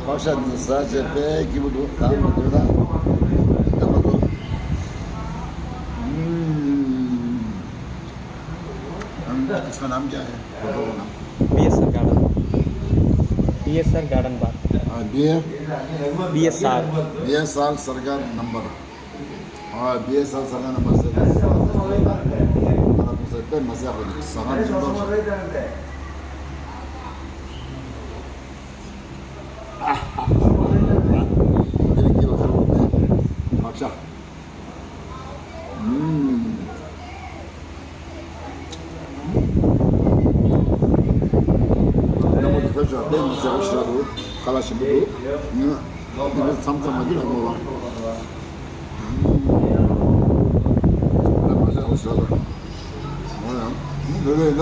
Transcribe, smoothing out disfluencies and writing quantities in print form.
Başladınız sadece B gibi bu. Tamam mı? Burada. Tamam mı? इसका नाम क्या है? BSR गार्डन BSR गार्डन बार B BSR S R सरकार नंबर हाँ बी एस आर सरकार नंबर से मजा सरकार नंबर 이렇게 먹었는데 막자 너무 좋죠. 냄새 오시라도 갈아신 분도 이거 삼삼하게 먹어. 냄새 오시라도 뭐야? 너네가